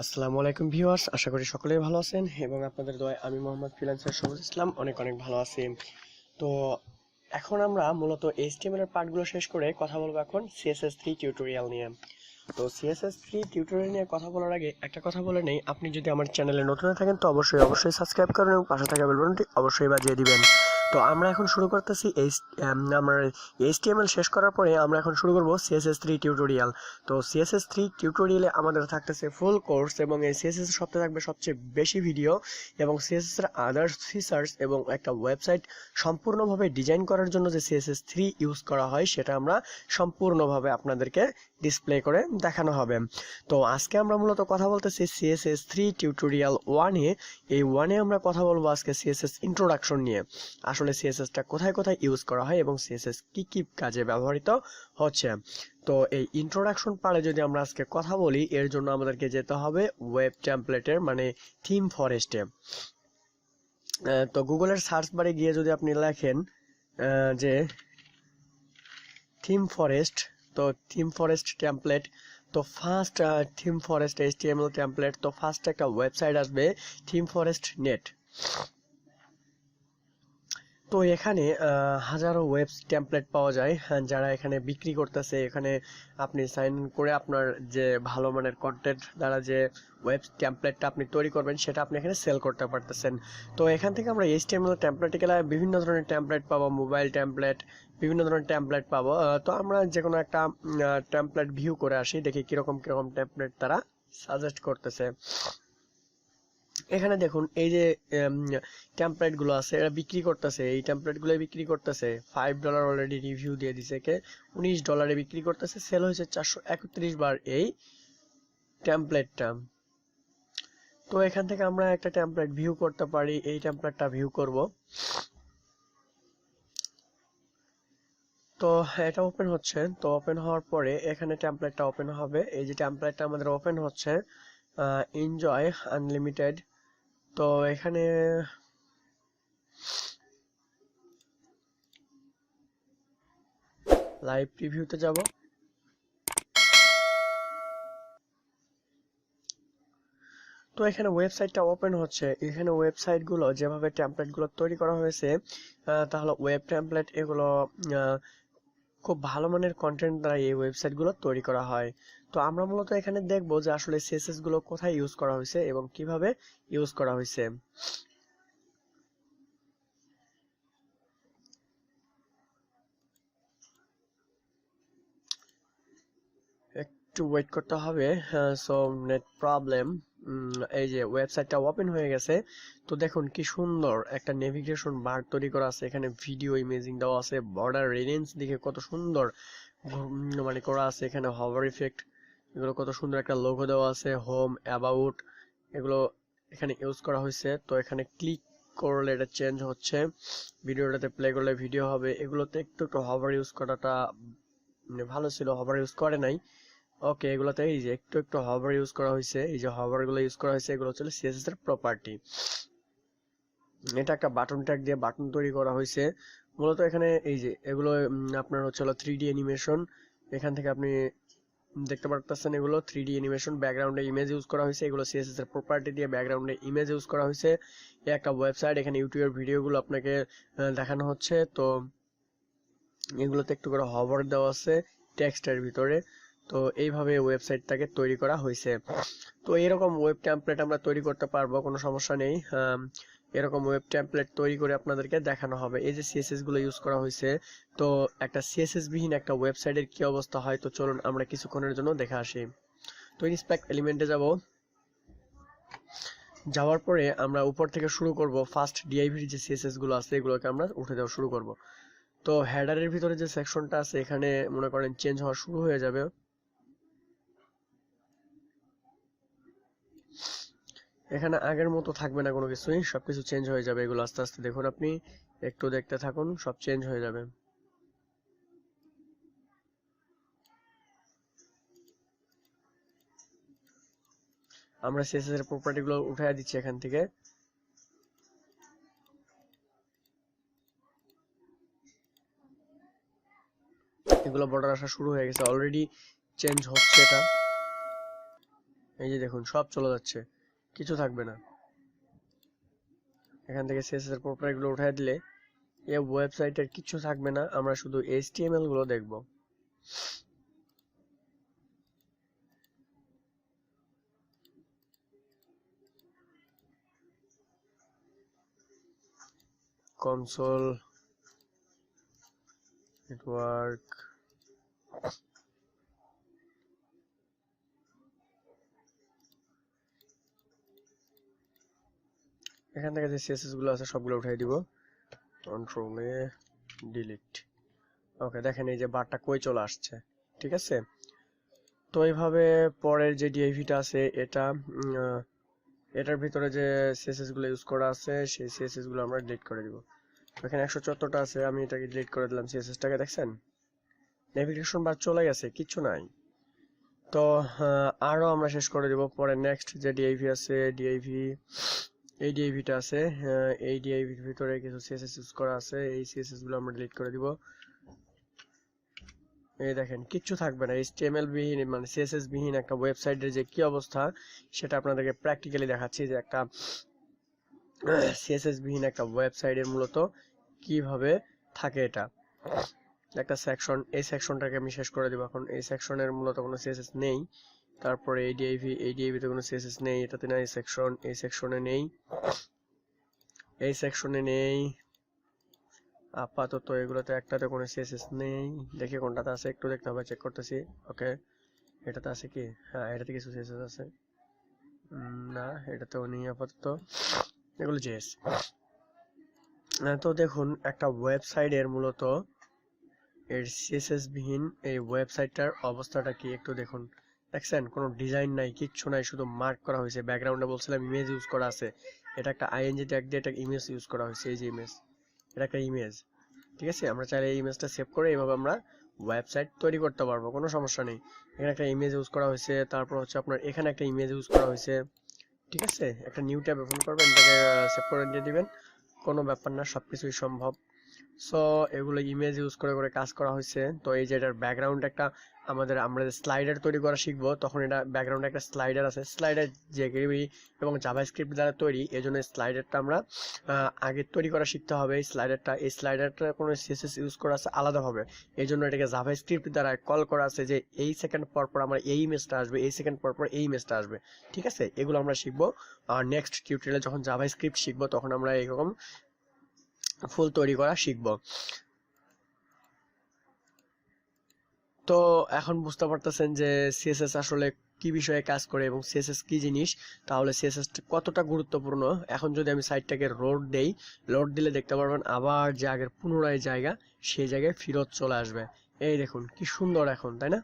আসসালামু আলাইকুম ভিউয়ার্স, আশা করি সকলেই ভালো আছেন এবং আপনাদের দোয়ায় আমি মোহাম্মদ ফ্রিল্যান্সার সবুজ ইসলাম অনেক অনেক ভালো আছি। তো এখন আমরা মূলত HTML এর পার্টগুলো শেষ করে কথা বলবো এখন CSS3 টিউটোরিয়াল নিয়ে। তো CSS3 টিউটোরিয়াল নিয়ে কথা বলার আগে একটা কথা বলে নেই, আপনি যদি আমার চ্যানেলে নতুন হয়ে থাকেন তো অবশ্যই সাবস্ক্রাইব করুন এবং পাশে থাকা বেল বাটনটি অবশ্যই বাজিয়ে দিবেন। তো আমরা এখন শুরু করতেছি আমরা HTML শেষ করার পরে আমরা এখন শুরু করব CSS3 টিউটোরিয়াল। তো CSS3 টিউটোরিয়ালে আমাদের থাকতেছে ফুল কোর্স এবং এই CSS এর সপ্তাহে থাকবে সবচেয়ে বেশি ভিডিও এবং CSS এর আদার্স ফিচার্স এবং একটা ওয়েবসাইট সম্পূর্ণভাবে ডিজাইন করার জন্য যে CSS3 ইউজ করা হয় সেটা আমরা সম্পূর্ণভাবে আপনাদেরকে ডিসপ্লে করে দেখানো হবে। তো আজকে আমরা মূলত কথা বলতেছি CSS3 টিউটোরিয়াল 1 এ। এই 1 এ আমরা কথা বলবো আজকে CSS ইন্ট্রোডাকশন নিয়ে। আসলে CSS টা কোথায় কোথায় ইউজ করা হয় এবং CSS কি কি কাজে ব্যবহৃত হচ্ছে। তো এই ইন্ট্রোডাকশন পার্টে যদি আমরা আজকে কথা বলি, এর জন্য আমাদেরকে যেতে হবে ওয়েব টেমপ্লেটের মানে থিম ফরেস্টে। তো গুগলের সার্চ বারে গিয়ে যদি আপনি লেখেন যে থিম ফরেস্ট, তো থিম ফরেস্ট টেমপ্লেট, তো first theme forest HTML template, তো ফার্স্ট একটা ওয়েবসাইট আসবে থিম ফরেস্ট নেট। তো এখানে হাজারো ওয়েব টেমপ্লেট পাওয়া যায় যারা এখানে বিক্রি করতেছে। এখানে আপনি সাইন করে আপনার যে ভালো মানের কন্টেন্ট দ্বারা যে ওয়েব টেমপ্লেটটা আপনি তৈরি করবেন সেটা আপনি এখানে সেল করতে পারতেছেন। তো এখান থেকে আমরা HTML টেমপ্লেটে গেলে বিভিন্ন ধরনের টেমপ্লেট পাবো, মোবাইল টেমপ্লেট, বিভিন্ন ধরনের টেমপ্লেট পাবো। তো আমরা যে কোনো একটা টেমপ্লেট ভিউ করে আসি, দেখি কিরকম কিরকম টেমপ্লেট তারা সাজেস্ট করতেছে। এখানে দেখুন এই যে টেমপ্লেট গুলো আছে এরা বিক্রি করতেছে, এই টেমপ্লেট গুলো বিক্রি করতেছে $5 অলরেডি রিভিউ দিয়ে দিছে, কে $19 বিক্রি করতেছে। সেল হয়েছে 431 বার এই টেমপ্লেটটা। তো এখান থেকে আমরা একটা টেমপ্লেট ভিউ করতে পারি, এই টেমপ্লেটটা ভিউ করব। তো এটা ওপেন হচ্ছে, তো ওপেন হওয়ার পরে এখানে টেমপ্লেটটা ওপেন হবে। এই যে টেমপ্লেটটা আমাদের ওপেন হচ্ছে এনজয় আনলিমিটেড। তো এখানে লাইভ প্রিভিউতে যাব। তো এখানে ওয়েবসাইটটা ওপেন হচ্ছে। এখানে ওয়েবসাইট গুলো যেভাবে টেমপ্লেট গুলো তৈরি করা হয়েছে, তাহলে ওয়েব টেমপ্লেট এগুলো খুব ভালো মানের কন্টেন্ট দ্বারা এই ওয়েবসাইট গুলো তৈরি করা হয়। তো আমরা মূলত এখানে দেখবো যে আসলে CSS গুলো কোথায় ইউজ করা হয়েছে এবং কিভাবে ইউজ করা হয়েছে। একটু ওয়েট করতে হবে, সো নেট প্রবলেম। এই যে ওয়েবসাইটটা ওপেন হয়ে গেছে। তো দেখুন কি সুন্দর একটা নেভিগেশন বার তৈরি করা আছে, এখানে ভিডিও ইমেজিং দেওয়া আছে, বর্ডার রেডিয়েন্স দিকে কত সুন্দর মানে করা আছে, এখানে হভার ইফেক্ট, এগুলো কত সুন্দর একটা লোগো দেওয়া আছে, হোম, অ্যাবাউট, এগুলো এখানে ইউজ করা হয়েছে। তো এখানে ক্লিক করলে এটা চেঞ্জ হচ্ছে, ভিডিওটাতে প্লে করলে ভিডিও হবে। এগুলোতে একটু একটু হভার ইউজ করাটা ভালো ছিল, হভার ইউজ করে নাই। ওকে, এগুলোতে এই যে একটু একটু হভার ইউজ করা হয়েছে, এই যে হভার গুলো ইউজ করা হয়েছে, এগুলো হচ্ছে CSS এর প্রপার্টি। এটা একটা বাটন ট্যাগ দিয়ে বাটন তৈরি করা হয়েছে মূলত। এখানে এই যে এগুলো আপনার হচ্ছে 3D অ্যানিমেশন, এখান থেকে আপনি দেখতে পারতেছেন এগুলো 3D অ্যানিমেশন। ব্যাকগ্রাউন্ডে ইমেজ ইউজ করা হয়েছে, এগুলো CSS এর প্রপার্টি দিয়ে ব্যাকগ্রাউন্ডে ইমেজ ইউজ করা হয়েছে। এই একটা ওয়েবসাইট, এখানে ইউটিউবের ভিডিওগুলো আপনাকে দেখানো হচ্ছে। তো এগুলোতে একটু করে হভার দেওয়া আছে টেক্সটের ভিতরে। তো এইভাবে ওয়েবসাইটটাকে তৈরি করা হয়েছে। তো এরকম ওয়েব টেমপ্লেট আমরা তৈরি করতে পারবো, কোনো সমস্যা নেই। এরকম ওয়েব টেমপ্লেট তৈরি করে আপনাদেরকে দেখানো হবে। এই যে CSS গুলো ইউজ করা হয়েছে, তো একটা CSS বিহীন একটা ওয়েবসাইটের কি অবস্থা হয়, তো চলুন আমরা কিছুক্ষণের জন্য দেখে আসি। তো ইন্সপেক্ট এলিমেন্টে যাব। যাওয়ার পরে আমরা উপর থেকে শুরু করব। ফার্স্ট ডিআইভির যে CSS গুলো আছে এগুলোকে আমরা উঠে দেওয়া শুরু করব। তো হেডারের ভিতরে যে সেকশনটা আছে এখানে মনে করেন চেঞ্জ হওয়া শুরু হয়ে যাবে। এখানে আগের মতো থাকবে না কোনো কিছুই, সবকিছু চেঞ্জ হয়ে যাবে। এগুলো আস্তে আস্তে দেখুন, আপনি একটু দেখতে থাকুন, সব চেঞ্জ হয়ে যাবে। আমরা CSS এর প্রপার্টি গুলো উঠাই দিচ্ছি এখান থেকে। এগুলো বর্ডার আসা শুরু হয়ে গেছে, অলরেডি চেঞ্জ হচ্ছে এটা। এই যে দেখুন সব চলে যাচ্ছে, কিছু থাকবে না। এখান থেকে সিএসএস এর প্রপার্টি গুলো উঠাই দিলে এই ওয়েবসাইটের কিছু থাকবে না, আমরা শুধু এইচটিএমএল গুলো দেখব। কনসোল নেটওয়ার্ক, এখান থেকে যে সিএসএস গুলো আছে সবগুলো উঠাই দিব, কন্ট্রোল এ ডিলিট। ওকে, দেখেন এই যে বারটা কই চলে আসছে, ঠিক আছে। তো এইভাবে পরের যে ডিআইভিটা আছে এটার ভিতরে যে সিএসএস গুলো ইউজ করা আছে সেই সিএসএস গুলো আমরা ডিলিট করে দিব। এখানে 174টা আছে, আমি এটাকে ডিলিট করে দিলাম সিএসএস টাকে। দেখছেন নেভিগেশন বার চলে গেছে, কিছু নাই। তো আরো আমরা শেষ করে দিব। পরে নেক্সট যে ডিআইভি আছে, এই ডিআইভিটা আছে, এই ডিআইভির ভিতরে কিছু সিএসএস ইউজ করা আছে, এই সিএসএস গুলো আমরা ডিলিট করে দিব। এই দেখেন কিচ্ছু থাকবে না, এইচটিএমএল বিহীন মানে সিএসএস বিহীন একটা ওয়েবসাইটের যে কি অবস্থা সেটা আপনাদেরকে প্র্যাকটিক্যালি দেখাচ্ছি, যে একটা সিএসএস বিহীন একটা ওয়েবসাইটের মূলত কিভাবে থাকে। এটা একটা সেকশন, এই সেকশনটাকে আমি শেষ করে দিব এখন। এই সেকশনের মূলত কোনো সিএসএস নেই। তারপরে এই ডিআইভি তে কোনো সিএসএস নেই, এটাতে নাই। এই সেকশনে নেই, এই সেকশনে নেই, আপাতত এগুলোতে একটাতে কোনো সিএসএস নেই। দেখি কোনটাতে আছে, একটু দেখতে হবে, চেক করতেছি। ওকে, এটাতে আছে কি? হ্যাঁ, এটাতে কিছু সিএসএস আছে। না, এটাতেও নেই আপাতত, এগুলো জেএস। তো দেখুন একটা ওয়েবসাইটের মূলত এর সিএসএস বিহীন এই ওয়েবসাইটটার অবস্থাটা কি একটু দেখুন। দেখছেন কোনো ডিজাইন নাই, কিচ্ছু নাই, শুধু মার্ক করা হয়েছে। ব্যাকগ্রাউন্ডে বলছিলাম ইমেজ ইউজ করা আছে, এটা একটা আইএনজি ট্যাগ দিয়ে একটা ইমেজ ইউজ করা হয়েছে। এই যে ইমেজ, এটা একটা ইমেজ, ঠিক আছে। আমরা চাইলে এই ইমেজটা সেভ করে এইভাবে আমরা ওয়েবসাইট তৈরি করতে পারবো, কোনো সমস্যা নেই। এখানে একটা ইমেজ ইউজ করা হয়েছে, তারপর হচ্ছে আপনার এখানে একটা ইমেজ ইউজ করা হয়েছে, ঠিক আছে। একটা নিউ ট্যাব ওপেন করবেন, এটাকে সেভ করে দিয়ে দিবেন, কোনো ব্যাপার না, সবকিছুই সম্ভব। সো এগুলো ইমেজ ইউজ করে করে কাজ করা হয়েছে। তো এই যে এটার ব্যাকগ্রাউন্ড একটা আমরা স্লাইডার তৈরি করা শিখবো, তখন এটা ব্যাকগ্রাউন্ডে একটা স্লাইডার আছে, স্লাইডার জেকেবি এবং জাভাস্ক্রিপ্ট দ্বারা তৈরি, এজন্য স্লাইডারটা আমরা আগে তৈরি করা শিখতে হবে। এই স্লাইডারটা কোনো সিএসএস ইউজ করা আছে আলাদাভাবে, এই জন্য এটাকে জাভাস্ক্রিপ্ট দ্বারা কল করা আছে, যে এই সেকেন্ড পর পর আমার এই ইমেজটা আসবে, এই সেকেন্ড পর পর এই ইমেজটা আসবে, ঠিক আছে। এগুলো আমরা শিখবো। আর নেক্সট টিউটোরিয়ালে যখন জাভাস্ক্রিপ্ট শিখবো তখন আমরা এরকম ফুল তৈরি করা শিখবো। তো এখন বুঝতে পারতেছেন যে সিএসএস আসলে কি বিষয়ে কাজ করে এবং সিএসএস কি জিনিস, তাহলে সিএসএস কতটা গুরুত্বপূর্ণ। এখন যদি আমি সাইটটাকে লোড দিলে দেখতে পারবেন আবার যে আগের পুনরায় জায়গা, সেই জায়গায় ফেরত চলে আসবে। এই দেখুন কি সুন্দর এখন, তাই না?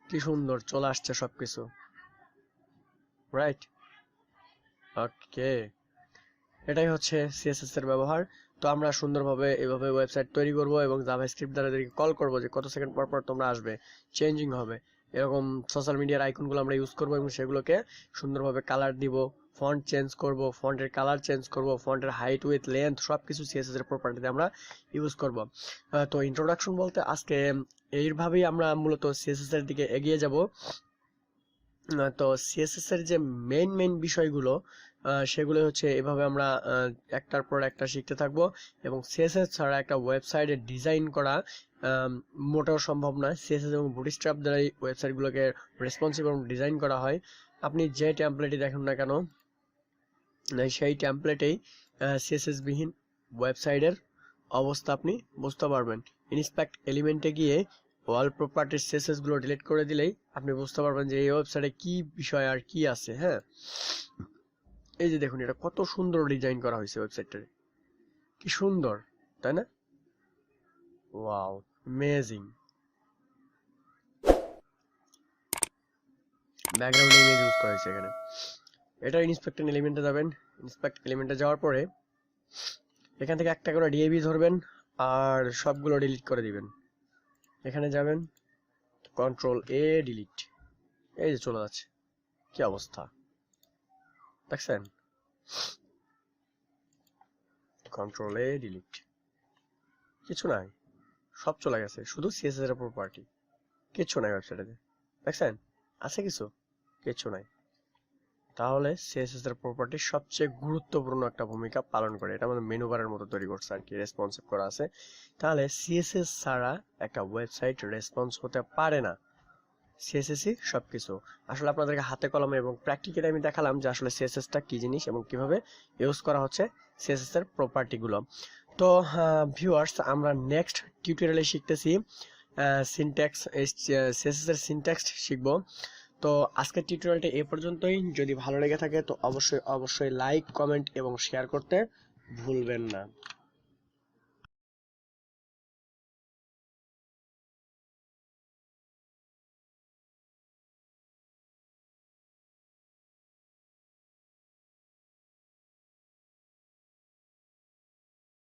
কি সুন্দর চলে আসছে সবকিছু, রাইট? ওকে, এটাই হচ্ছে সিএসএস এর ব্যবহার। তো আমরা সুন্দরভাবে এভাবে ওয়েবসাইট তৈরি করব এবং জাভাস্ক্রিপ্ট দ্বারা এদেরকে কল করব যে কত সেকেন্ড পর পর তোমরা আসবে, চেঞ্জিং হবে। এরকম সোশ্যাল মিডিয়ার আইকনগুলো আমরা ইউজ করব এবং সেগুলোকে সুন্দরভাবে কালার দিব, ফন্ট চেঞ্জ করব, ফন্টের কালার চেঞ্জ করব, ফন্টের হাইট উইথ লেন্থ সবকিছু সিএসএস এর প্রপার্টিতে আমরা ইউজ করব। তো ইন্ট্রোডাকশন বলতে আজকে এইভাবেই আমরা মূলত সিএসএস এর দিকে এগিয়ে যাব। তো সিএসএস এর যে মেইন বিষয়গুলো সেগুলো হচ্ছে এভাবে আমরা একটার পর একটা শিখতে থাকবো। এবং সিএসএস ছাড়া একটা ওয়েবসাইটের ডিজাইন করা মোটেও সম্ভব নয়। সিএসএস এবং বুটস্ট্র্যাপ দ্বারাই ওয়েবসাইটগুলোকে রেসপন্সিভ এবং ডিজাইন করা হয়। আপনি যে টেমপ্লেটই দেখুন না কেন, সেই টেমপ্লেটেই সিএসএস বিহীন ওয়েবসাইটের অবস্থা আপনি বুঝতে পারবেন। ইনস্পেক্ট এলিমেন্টে গিয়ে ওয়াল প্রপার্টির সিএসএস গুলো ডিলিট করে দিলেই আপনি বুঝতে পারবেন যে এই ওয়েবসাইটে কি বিষয় আর কি আছে। হ্যাঁ, এই যে দেখুন এটা কত সুন্দর ডিজাইন করা হয়েছে ওয়েবসাইটটারে, কি সুন্দর, তাই না? Wow, amazing. Background image use করা হয়েছে এখানে। এটা ইনস্পেক্ট এলিমেন্টে যাবেন, ইনস্পেক্ট এলিমেন্টে যাওয়ার পরে এখান থেকে একটা করে ডিএবি ধরবেন আর সবগুলো ডিলিট করে দিবেন। এখানে যাবেন, কন্ট্রোল এ ডিলিট, এই যে চলে যাচ্ছে, কি অবস্থা দেখছেন? কন্ট্রোল এ ডিলিট, কিছু নাই, সব চলে গেছে, শুধু সিএসএস এর প্রপার্টি, কিছু নাই ওয়েবসাইটে। দেখছেন আছে কিছু? কিছু নাই। তাহলে সিএসএস এর প্রপার্টি সবচেয়ে গুরুত্বপূর্ণ একটা ভূমিকা পালন করে। এটা আমাদের মেনু বারের মতো তৈরি করছে আর কি, রেসপন্সিভ করা আছে। তাহলে সিএসএস ছাড়া একটা ওয়েবসাইট রেসপন্স হতে পারে না। সিএসএসই সবকিছু। আসলে আপনাদেরকে হাতে কলমে এবং প্র্যাকটিক্যালি আমি দেখালাম যে আসলে সিএসএসটা কি জিনিস এবং কিভাবে ইউজ করা হচ্ছে সিএসএস এর প্রপার্টিগুলো। তো ভিউয়ার্স, আমরা নেক্সট টিউটোরিয়ালে শিখতেছি সিনট্যাক্স, সিএসএস এর সিনট্যাক্স শিখবো। তো আজকের টিউটোরিয়ালটা এই পর্যন্তই। যদি ভালো লেগে থাকে তো অবশ্যই লাইক, কমেন্ট এবং শেয়ার করতে ভুলবেন না।